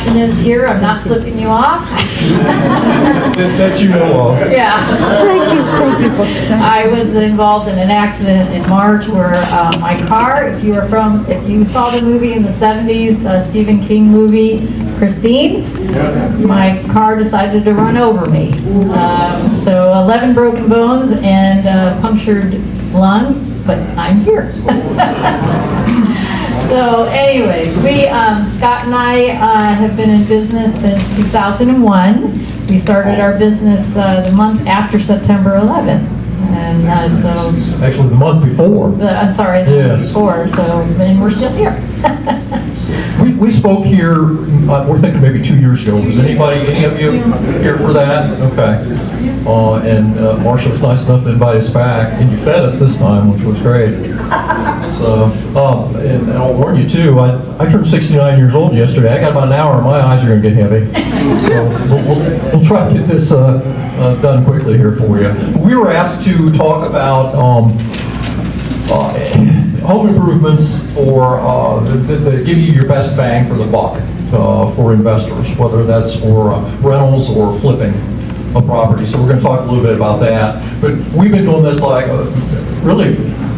reception is here. I'm not flipping you off. That you know of. Yeah. Thank you. I was involved in an accident in March where my car, if you saw the movie in the 70s, Stephen King movie, Christine, my car decided to run over me. So 11 broken bones and a punctured lung, but I'm here. So anyways, Scott and I have been in business since 2001. We started our business the month after September 11th. And so... Actually, the month before. I'm sorry, the month before, so, and we're still here. We spoke here, we're thinking maybe 2 years ago. Was any of you here for that? Okay. And Marsha was nice enough to invite us back, and you fed us this time, which was great. So, and I'll warn you too, I turned 69 years old yesterday. I got about an hour and my eyes are going to get heavy. So we'll try to get this done quickly here for you. We were asked to talk about home improvements for that give you your best bang for the buck for investors, whether that's for rentals or flipping a property. So we're going to talk a little bit about that. But we've been doing this like really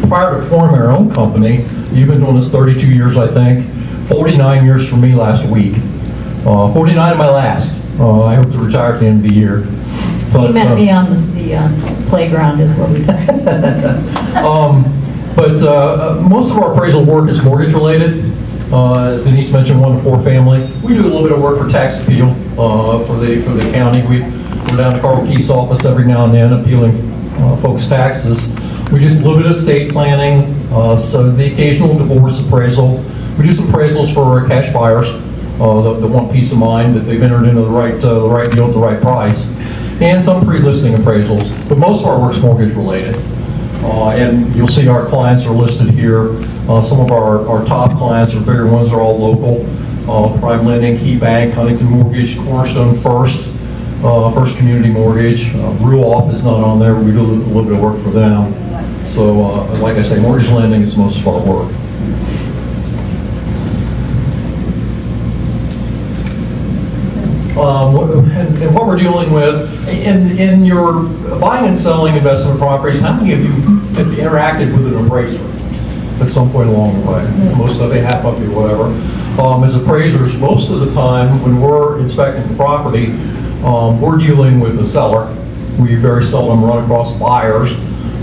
prior to forming our own company. You've been doing this 32 years, I think. 49 years for me last week. 49 of my last. I hope to retire at the end of the year. But, He met me on the playground is where we But most of our appraisal work is mortgage related. As Denise mentioned, 1 to 4 family. We do a little bit of work for tax appeal for the county. We're down to Carl Keith's office every now and then appealing folks' taxes. We do a little bit of estate planning, so the occasional divorce appraisal. We do some appraisals for cash buyers that want peace of mind that they've entered into the right deal at the right price, and some pre-listing appraisals. But most of our work's mortgage related. And you'll see our clients are listed here. Some of our top clients are bigger ones, are all local. Prime Lending, Key Bank, Huntington Mortgage, Cornerstone First, First Community Mortgage. Ruoff is not on there. We do a little bit of work for them. So like I say, mortgage lending is most of our work. And what we're dealing with in your buying and selling investment properties, how many of you have interacted with an appraiser at some point along the way? Most of you, half of you, whatever. As appraisers, most of the time when we're inspecting the property, we're dealing with the seller. We very seldom run across buyers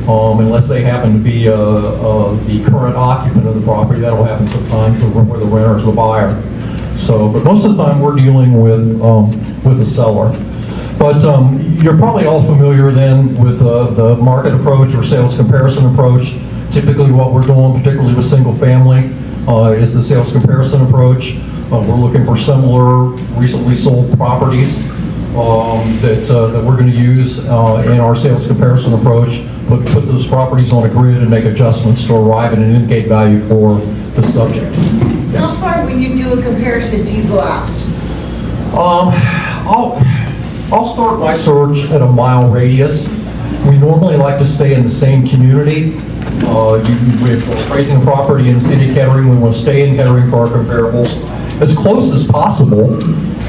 unless they happen to be the current occupant of the property. That'll happen sometimes, so where the renter is the buyer. So, but most of the time we're dealing with the seller. But you're probably all familiar then with the market approach or sales comparison approach. Typically what we're doing, particularly with single family, is the sales comparison approach. We're looking for similar recently sold properties that we're going to use in our sales comparison approach. Put those properties on a grid and make adjustments to arrive at an indicate value for the subject. How far, when you do a comparison, do you go out? I'll start my search at a mile radius. We normally like to stay in the same community. With appraising a property in the city of Kettering, we want to stay in Kettering for our comparables as close as possible.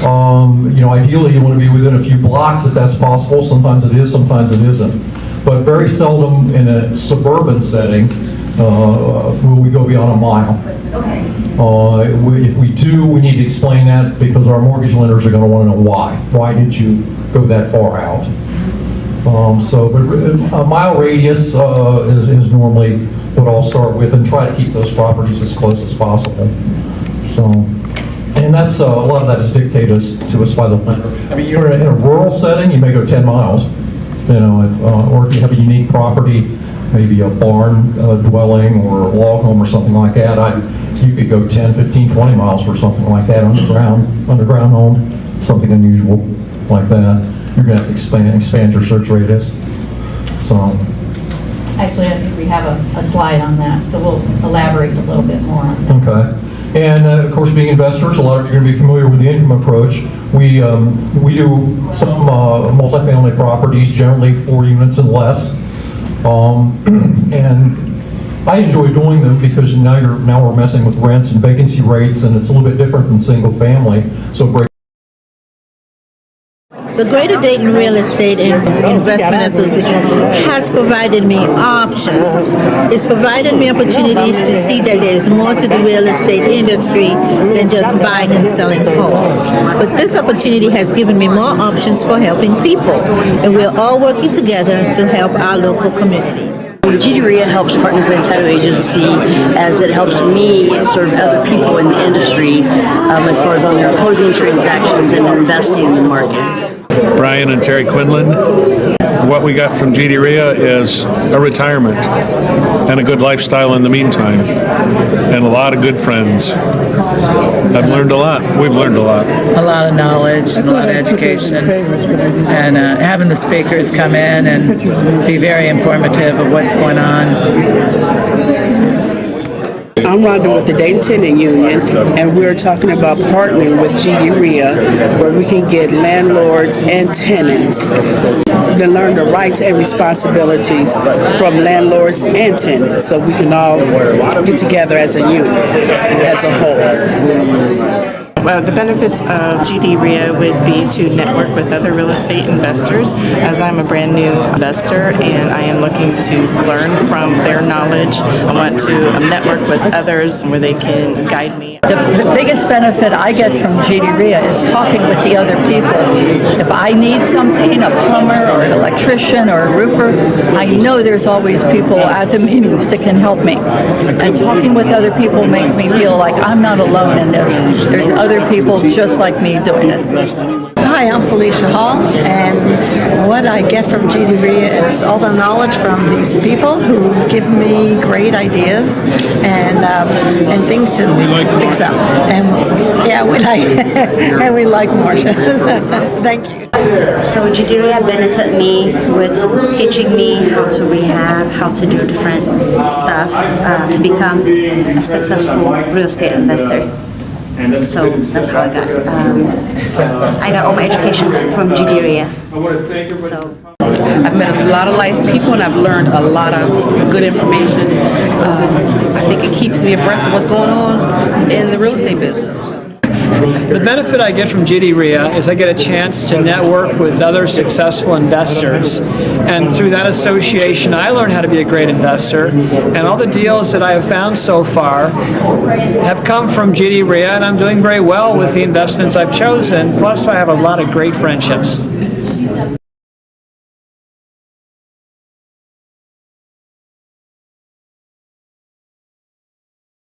Ideally you want to be within a few blocks if that's possible. Sometimes it is, sometimes it isn't. But very seldom in a suburban setting will we go beyond a mile. Okay. If we do, we need to explain that because our mortgage lenders are going to want to know why. Why did you go that far out? But a mile radius is normally what I'll start with and try to keep those properties as close as possible. So, and that's a lot of that is dictated to us by the lender. I mean, you're in a rural setting, you may go 10 miles. Or if you have a unique property, maybe a barn dwelling or a log home or something like that, you could go 10, 15, 20 miles for something like that, underground home, something unusual like that. You're going to have to expand your search radius. So, Actually, I think we have a slide on that, so we'll elaborate a little bit more on that. okay. And of course, being investors, a lot of you are going to be familiar with the income approach. We do some multifamily properties, generally 4 units and less. And I enjoy doing them because now we're messing with rents and vacancy rates, and it's a little bit different than single family. So The Greater Dayton Real Estate Investment Association has provided me options. It's provided me opportunities to see that there is more to the real estate industry than just buying and selling homes. But this opportunity has given me more options for helping people, and we're all working together to help our local communities. GDREA helps partners in the title agency as it helps me serve other people in the industry as far as on their closing transactions and investing in the market. Brian and Terry Quinlan. What we got from GDREA is a retirement and a good lifestyle in the meantime, and a lot of good friends. I've learned a lot. We've learned a lot. A lot of knowledge, a lot of education, and having the speakers come in and be very informative of what's going on. I'm Rhonda with the Dayton Tenant Union, and we're talking about partnering with GDREA, where we can get landlords and tenants to learn the rights and responsibilities from landlords and tenants, so we can all get together as a unit, as a whole. Well, the benefits of GDREA would be to network with other real estate investors, as I'm a brand new investor and I am looking to learn from their knowledge. I want to network with others where they can guide me. The biggest benefit I get from GDREA is talking with the other people. If I need something, a plumber or an electrician or a roofer, I know there's always people at the meetings that can help me. And talking with other people make me feel like I'm not alone in this. There's other people just like me doing it. Hi, I'm Felicia Hall, and what I get from GDREA is all the knowledge from these people who give me great ideas and things to fix up. And yeah, we like and we like Marcia. Thank you. So GDREA benefit me with teaching me how to rehab, how to do different stuff to become a successful real estate investor. So that's how I got all my education from GDREA. So I've met a lot of nice people and I've learned a lot of good information. I think it keeps me abreast of what's going on in the real estate business. The benefit I get from GDREA is I get a chance to network with other successful investors, and through that association I learn how to be a great investor, and all the deals that I have found so far have come from GDREA, and I'm doing very well with the investments I've chosen, plus I have a lot of great friendships.